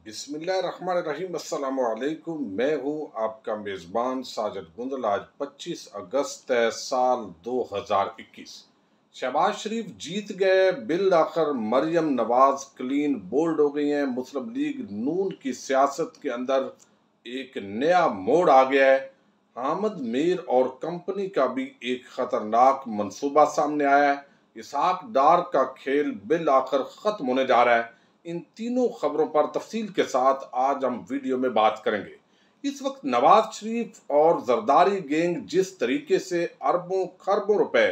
बिस्मिल्लाहिर्रहमानिर्रहीम। अस्सलामु अलैकुम। मैं हूँ आपका मेज़बान साजिद गुंदल। आज 25 अगस्त है साल 2021। शहबाज शरीफ जीत गए। बिल आखिर मरियम नवाज क्लीन बोल्ड हो गई हैं। मुस्लिम लीग नून की सियासत के अंदर एक नया मोड़ आ गया है। हामिद मीर और कंपनी का भी एक खतरनाक मंसूबा सामने आया है। इसहाक डार का खेल बिल आखिर खत्म होने जा रहा है। इन तीनों खबरों पर तफसील के साथ आज हम वीडियो में बात करेंगे। इस वक्त नवाज शरीफ और जरदारी गैंग जिस तरीके से अरबों खरबों रुपए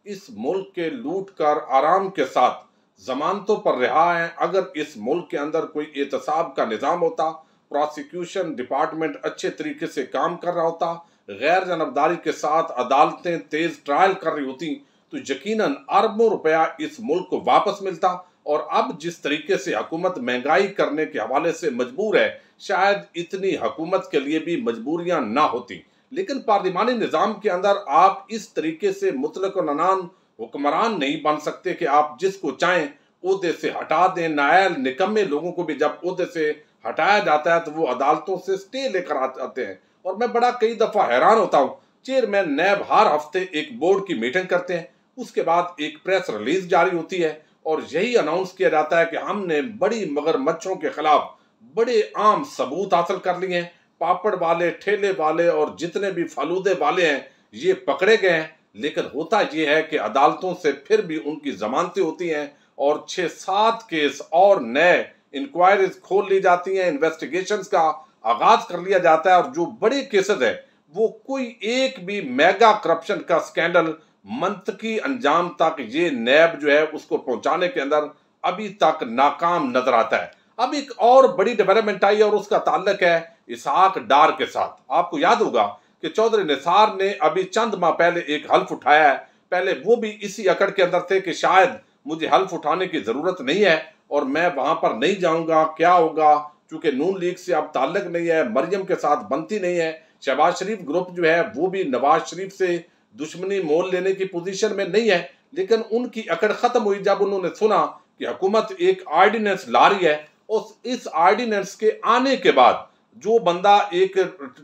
इस मुल्क के लूट कर आराम के साथ जमानतों पर रिहा हैं, अगर इस मुल्क के अंदर कोई एहतसाब का निज़ाम होता, प्रोसिक्यूशन डिपार्टमेंट अच्छे तरीके से काम कर रहा होता, गैर जानबदारी के साथ अदालतें तेज ट्रायल कर रही होती, तो यकीनन अरबों रुपया इस मुल्क को वापस मिलता। और अब जिस तरीके से हुकूमत महंगाई करने के हवाले से मजबूर है, शायद इतनी हुकूमत के लिए भी मजबूरियां ना होती। लेकिन पार्लिमानी निज़ाम के अंदर आप इस तरीके से मुतलक व ननान हुक्मरान नहीं बन सकते कि आप जिसको चाहें ओहदे से हटा दें। नायल निकम्मे लोगों को भी जब ओहदे से हटाया जाता है तो वो अदालतों से स्टे लेकर आते हैं। और मैं बड़ा कई दफ़ा हैरान होता हूँ। चेयरमैन नैब हर हफ्ते एक बोर्ड की मीटिंग करते हैं, उसके बाद एक प्रेस रिलीज जारी होती है और यही अनाउंस किया जाता है कि हमने बड़ी मगरमच्छों के खिलाफ बड़े आम सबूत हासिल कर लिए हैं। पापड़ वाले, ठेले वाले और जितने भी फालूदे वाले हैं ये पकड़े गए हैं। लेकिन होता ये है कि अदालतों से फिर भी उनकी जमानतें होती हैं और 6-7 केस और नए इंक्वायरीज खोल ली जाती हैं, इन्वेस्टिगेशंस का आगाज कर लिया जाता है। और जो बड़े केसेस है वो कोई एक भी मेगा करप्शन का स्कैंडल मंतकी अंजाम तक ये नैब जो है उसको पहुंचाने के अंदर अभी तक नाकाम नजर आता है। अब एक और बड़ी डेवलपमेंट आई और उसका ताल्लुक है इसहाक डार के साथ। आपको याद होगा कि चौधरी निसार ने अभी चंद माह पहले एक हल्फ उठाया है। पहले वो भी इसी अकड़ के अंदर थे कि शायद मुझे हल्फ उठाने की जरूरत नहीं है और मैं वहां पर नहीं जाऊंगा, क्या होगा, चूंकि नून लीग से अब ताल्लुक नहीं है, मरियम के साथ बनती नहीं है। शहबाज शरीफ ग्रुप जो है वो भी नवाज शरीफ से दुश्मनी मोल लेने की पोजीशन में नहीं है। लेकिन उनकी अकड़ खत्म हुई जब उन्होंने सुना कि हुकूमत एक ऑर्डिनेंस ला रही है और इस ऑर्डिनेंस के आने के बाद जो बंदा एक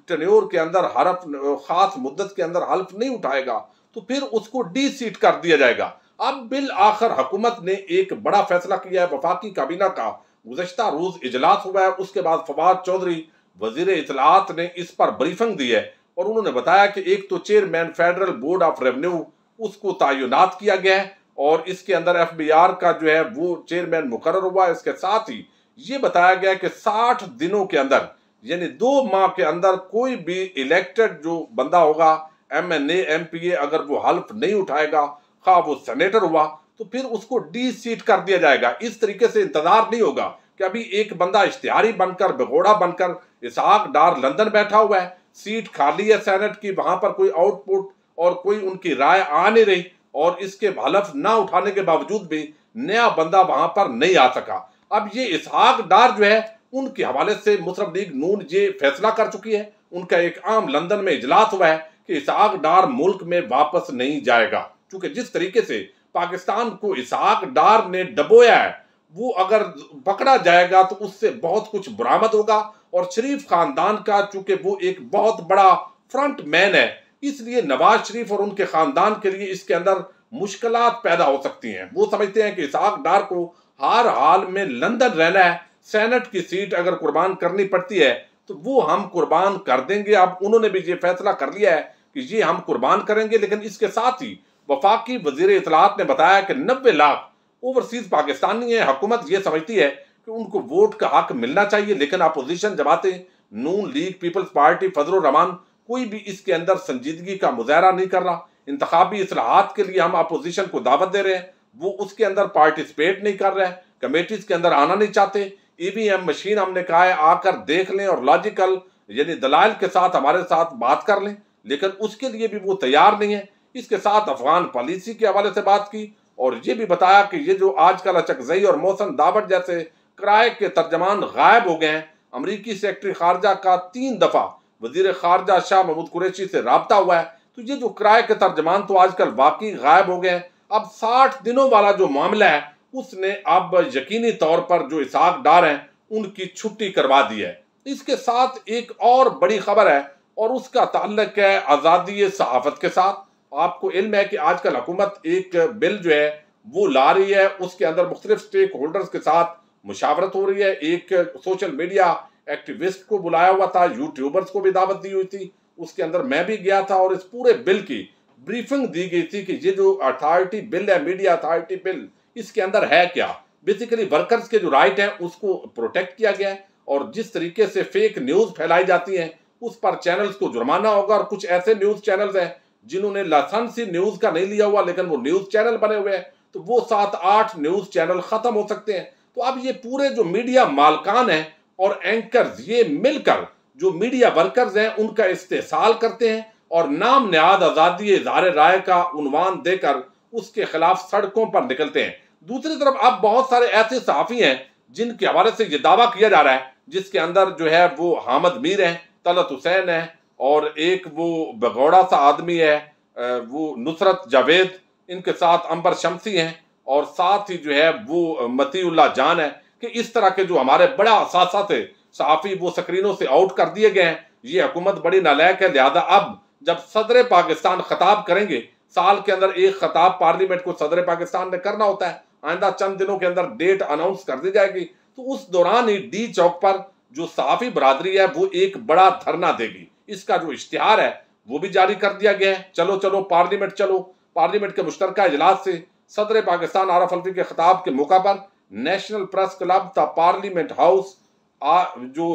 टेन्योर के अंदर हरफ खास मुद्दत के अंदर हल्फ नहीं उठाएगा तो फिर उसको डी सीट कर दिया जाएगा। अब बिल आखिर हुकूमत ने एक बड़ा फैसला किया है। वफाकी काबीना का गुज़श्ता रोज इजलास हुआ है, उसके बाद फवाद चौधरी वजीर इत्तलाआत ने इस पर ब्रीफिंग दी है और उन्होंने बताया कि एक तो chairman federal board of revenue उसको तैनात किया गया है और इसके अंदर एफबीआर का जो है वो चेयरमैन मुकर्रर हुआ है। इसके साथ ही ये बताया गया कि 60 दिनों के अंदर यानी 2 माह के अंदर कोई भी इलेक्टेड जो बंदा होगा MNA MPA अगर वो हल्फ नहीं उठाएगा, खा वो सेनेटर हुआ, तो फिर उसको डी सीट कर दिया जाएगा। इस तरीके से इंतजार नहीं होगा कि अभी एक बंदा इश्तिहारी बनकर बेगोड़ा बनकर इसहाक डार लंदन बैठा हुआ है, सीट खाली है सेनेट की, वहां पर कोई आउटपुट और कोई उनकी राय आ नहीं रही और इसके हलफ ना उठाने के बावजूद भी नया बंदा वहां पर नहीं आ सका। अब ये इसहाक डार जो है उनके हवाले से मुस्लिम लीग नून ये फैसला कर चुकी है। उनका एक आम लंदन में इजलास हुआ है कि इसहाक डार मुल्क में वापस नहीं जाएगा, क्योंकि जिस तरीके से पाकिस्तान को इसहाक डार ने डबोया है वो अगर पकड़ा जाएगा तो उससे बहुत कुछ बरामद होगा। और शरीफ खानदान का चूंकि वो एक बहुत बड़ा फ्रंट मैन है, इसलिए नवाज शरीफ और उनके खानदान के लिए इसके अंदर मुश्किलात पैदा हो सकती हैं। वो समझते हैं कि इसहाक डार को हर हाल में लंदन रहना है, सेनेट की सीट अगर कुर्बान करनी पड़ती है तो वो हम कुर्बान कर देंगे। अब उन्होंने भी ये फैसला कर लिया है कि ये हम कुर्बान करेंगे। लेकिन इसके साथ ही वफाकी वजीर इत्तलाआत ने बताया कि 90 लाख ओवरसीज पाकिस्तानी है। हुकूमत ये समझती है कि उनको वोट का हक मिलना चाहिए, लेकिन अपोजिशन जमातें नून लीग, पीपल्स पार्टी, फजल रहमान कोई भी इसके अंदर संजीदगी का मुजाहरा नहीं कर रहा। इंतखाबी इस्लाहात के लिए हम अपोजिशन को दावत दे रहे हैं, वो उसके अंदर पार्टिसिपेट नहीं कर रहे हैं, कमेटीज के अंदर आना नहीं चाहते। EVM मशीन हमने कहा है आकर देख लें और लॉजिकल यानी दलाइल के साथ हमारे साथ बात कर लें, लेकिन उसके लिए भी वो तैयार नहीं है। इसके साथ अफगान पॉलिसी के हवाले से बात की और ये भी बताया कि ये जो आजकल अचकजई और मौसम दावत जैसे किराए के तर्जमान गायब हो गए हैं। अमरीकी सेक्रेटरी खारजा का 3 दफा वजीर खारजा शाह महमूद कुरैशी से राब्ता हुआ है, तो ये जो किराए के तर्जमान तो आजकल वाकई गायब हो गए हैं। अब 60 दिनों वाला जो मामला है उसने अब यकीनी तौर पर जो इसहाक डार हैं उनकी छुट्टी करवा दी है। इसके साथ एक और बड़ी खबर है और उसका ताल्लुक है आज़ादी सहाफ़त के साथ। आपको इल्म है कि आजकल हुकूमत एक बिल जो है वो ला रही है, उसके अंदर मुख्तलिफ स्टेक होल्डर्स के साथ मुशावरत हो रही है। एक सोशल मीडिया एक्टिविस्ट को बुलाया हुआ था, यूट्यूबर्स को भी दावत दी हुई थी, उसके अंदर मैं भी गया था और इस पूरे बिल की ब्रीफिंग दी गई थी कि ये जो अथॉरिटी बिल है, मीडिया अथॉरिटी बिल, इसके अंदर है क्या। बेसिकली वर्कर्स के जो राइट हैं उसको प्रोटेक्ट किया गया है और जिस तरीके से फेक न्यूज़ फैलाई जाती हैं उस पर चैनल्स को जुर्माना होगा। और कुछ ऐसे न्यूज़ चैनल्स हैं जिन्होंने लाइसेंस ही न्यूज़ का नहीं लिया हुआ लेकिन वो न्यूज़ चैनल बने हुए हैं, तो वो 7-8 न्यूज़ चैनल ख़त्म हो सकते हैं। तो अब ये पूरे जो मीडिया मालकान हैं और एंकर्स, ये मिलकर जो मीडिया वर्कर्स हैं उनका इस्तेहसाल करते हैं और नाम नहाद आज़ादी इज़हार राय का उन्वान देकर उसके खिलाफ सड़कों पर निकलते हैं। दूसरी तरफ अब बहुत सारे ऐसे सहाफ़ी हैं जिनके हवाले से ये दावा किया जा रहा है, जिसके अंदर जो है वो हामिद मीर हैं, तलत हुसैन है और एक वो भगौड़ा सा आदमी है, वो नुसरत जावेद, इनके साथ अंबर शमसी हैं और साथ ही जो है वो मतीउल्लाह जान है, कि इस तरह के जो हमारे बड़ा असासा थे सहाफ़ी वो स्क्रीनों से आउट कर दिए गए हैं। ये हुकूमत बड़ी नालायक है, लिहाजा अब जब सदर पाकिस्तान खिताब करेंगे, साल के अंदर एक खिताब पार्लियामेंट को सदर पाकिस्तान ने करना होता है, आइंदा चंद दिनों के अंदर डेट अनाउंस कर दी जाएगी, तो उस दौरान ही डी चौक पर जो सहाफ़ी बरादरी है वो एक बड़ा धरना देगी। इसका जो इश्तिहार है वो भी जारी कर दिया गया है। चलो चलो पार्लियामेंट चलो। पार्लियामेंट के मुश्तरका इजलास से सदर पाकिस्तान आरफ अलवी के खिताब के मौका पर national press club the parliament house जो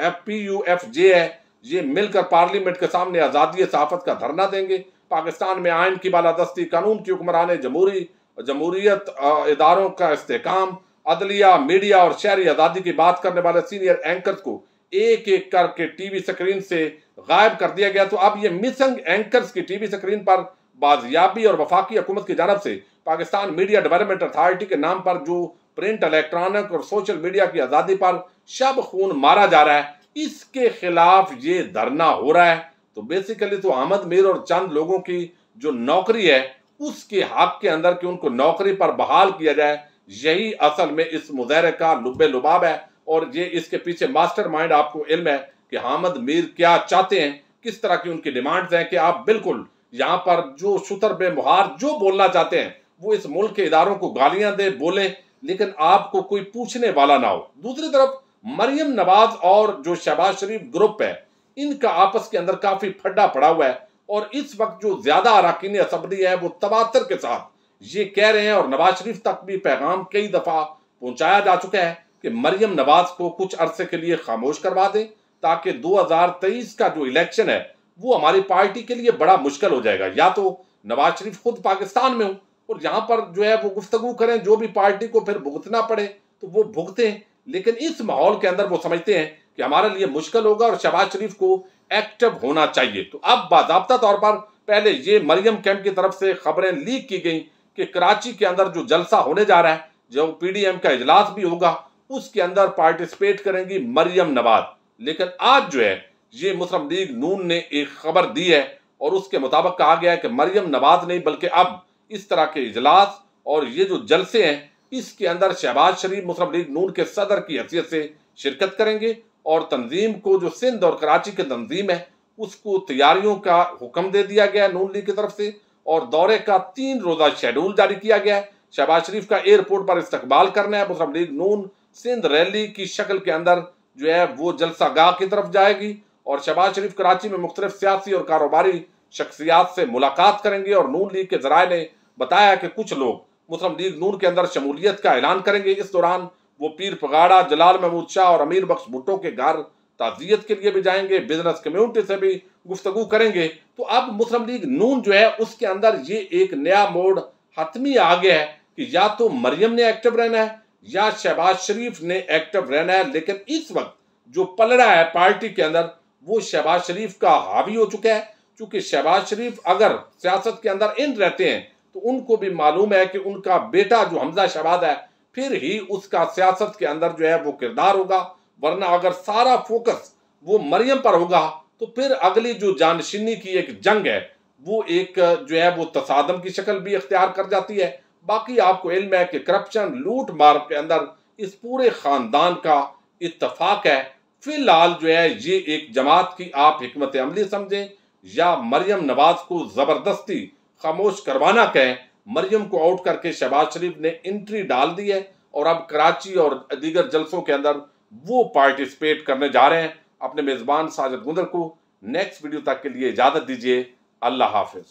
FPUFJ है, ये मिलकर पार्लियामेंट के सामने आज़ादी सहाफ़त का धरना देंगे। पाकिस्तान में आइन की बालादस्ती, कानून की हुक्मरान जमहूरियत इदारों का इस्तेहकाम, अदलिया, मीडिया और शहरी आज़ादी की बात करने वाले सीनियर एंकर्स को एक एक करके टीवी स्क्रीन से गायब कर दिया गया। तो अब ये मिसिंग एंकर्स की टीवी स्क्रीन पर बाजियाबी और वफाकी हुकूमत की जानब से पाकिस्तान मीडिया डेवलपमेंट अथॉरिटी के नाम पर जो प्रिंट, इलेक्ट्रॉनिक और सोशल मीडिया की आज़ादी पर शब खून मारा जा रहा है, इसके खिलाफ ये धरना हो रहा है। तो बेसिकली तो अहमद मीर और चंद लोगों की जो नौकरी है उसके हक के अंदर कि उनको नौकरी पर बहाल किया जाए, यही असल में इस मुजाहरे का लुब्बे लुबाब है। और ये इसके पीछे मास्टरमाइंड आपको इल्म है कि अहमद मीर क्या चाहते हैं, किस तरह की उनकी डिमांड्स हैं कि आप बिल्कुल यहाँ पर जो शुतर बेमुहार जो बोलना चाहते हैं वो इस मुल्क के इदारों को गालियां दे बोले, लेकिन आपको कोई पूछने वाला ना हो। दूसरी तरफ मरियम नवाज और जो शहबाज शरीफ ग्रुप है, इनका आपस के अंदर काफी फड्डा पड़ा हुआ है और इस वक्त जो ज्यादा अरकान असम्बली है वो तवातर के साथ ये कह रहे हैं और नवाज शरीफ तक भी पैगाम कई दफा पहुंचाया जा चुका है कि मरियम नवाज को कुछ अरसे के लिए खामोश करवा दें, ताकि 2023 का जो इलेक्शन है वो हमारी पार्टी के लिए बड़ा मुश्किल हो जाएगा। या तो नवाज शरीफ खुद पाकिस्तान में हो और यहाँ पर जो है वो गुफ्तगू करें, जो भी पार्टी को फिर भुगतना पड़े तो वो भुगतें, लेकिन इस माहौल के अंदर वो समझते हैं कि हमारे लिए मुश्किल होगा और शहबाज शरीफ को एक्टिव होना चाहिए। तो अब बाज़ाब्ता तौर पर पहले ये मरियम कैंप की तरफ से खबरें लीक की गई कि कराची के अंदर जो जलसा होने जा रहा है, जो PDM का इजलास भी होगा, उसके अंदर पार्टिसिपेट करेंगी मरियम नवाज। लेकिन आज जो है ये मुस्लिम लीग नून ने एक खबर दी है और उसके मुताबिक कहा गया है कि मरियम नवाज नहीं बल्कि अब इस तरह के इजलास और ये जो जलसे हैं इसके अंदर शहबाज शरीफ मुस्लिम लीग नून के सदर की हैसियत से शिरकत करेंगे और तंजीम को जो सिंध और कराची की तंजीम है उसको तैयारियों का हुक्म दे दिया गया है नून लीग की तरफ से और दौरे का 3 रोज़ा शेड्यूल जारी किया गया है। शहबाज शरीफ का एयरपोर्ट पर इस्तकबाल करना है। मुस्लिम लीग नून सिंध रैली की शक्ल के अंदर जो है वो जलसा गाह की तरफ जाएगी और शहबाज शरीफ कराची में मुख्तलिफ सियासी और कारोबारी शख्सियात से मुलाकात करेंगे और नून लीग के जराए ने बताया कि कुछ लोग मुस्लिम लीग नून के अंदर शमूलियत का ऐलान करेंगे। इस दौरान वो पीर पगाड़ा, जलाल महमूद शाह और अमीर बख्श भुट्टो के घर ताज़ियत के लिए भी जाएंगे, बिजनेस कम्युनिटी से भी गुफ्तगू करेंगे। तो अब मुस्लिम लीग नून जो है उसके अंदर ये एक नया मोड़ हतमी आ गया है कि या तो मरियम ने एक्टिव रहना है या शहबाज शरीफ ने एक्टिव रहना है। लेकिन इस वक्त जो पलड़ा है पार्टी के अंदर वो शहबाज शरीफ का हावी हो चुका है, क्योंकि शहबाज शरीफ अगर सियासत के अंदर इन रहते हैं तो उनको भी मालूम है कि उनका बेटा जो हमजा शहबाज है फिर ही उसका सियासत के अंदर जो है वो किरदार होगा, वरना अगर सारा फोकस वो मरियम पर होगा तो फिर अगली जो जानशीनी की एक जंग है वो एक जो है वो तसादम की शक्ल भी इख्तियार कर जाती है। बाकी आपको इल्म है कि करप्शन, लूट मार के अंदर इस पूरे खानदान का इत्तफाक है। फिलहाल जो है ये एक जमात की आप हिकमत अमली समझें या मरियम नवाज को जबरदस्ती खामोश करवाना कहें, मरियम को आउट करके शहबाज शरीफ ने एंट्री डाल दी है और अब कराची और दीगर जलसों के अंदर वो पार्टिसिपेट करने जा रहे हैं। अपने मेजबान साजिद गुंदल को नेक्स्ट वीडियो तक के लिए इजाजत दीजिए। अल्लाह हाफिज।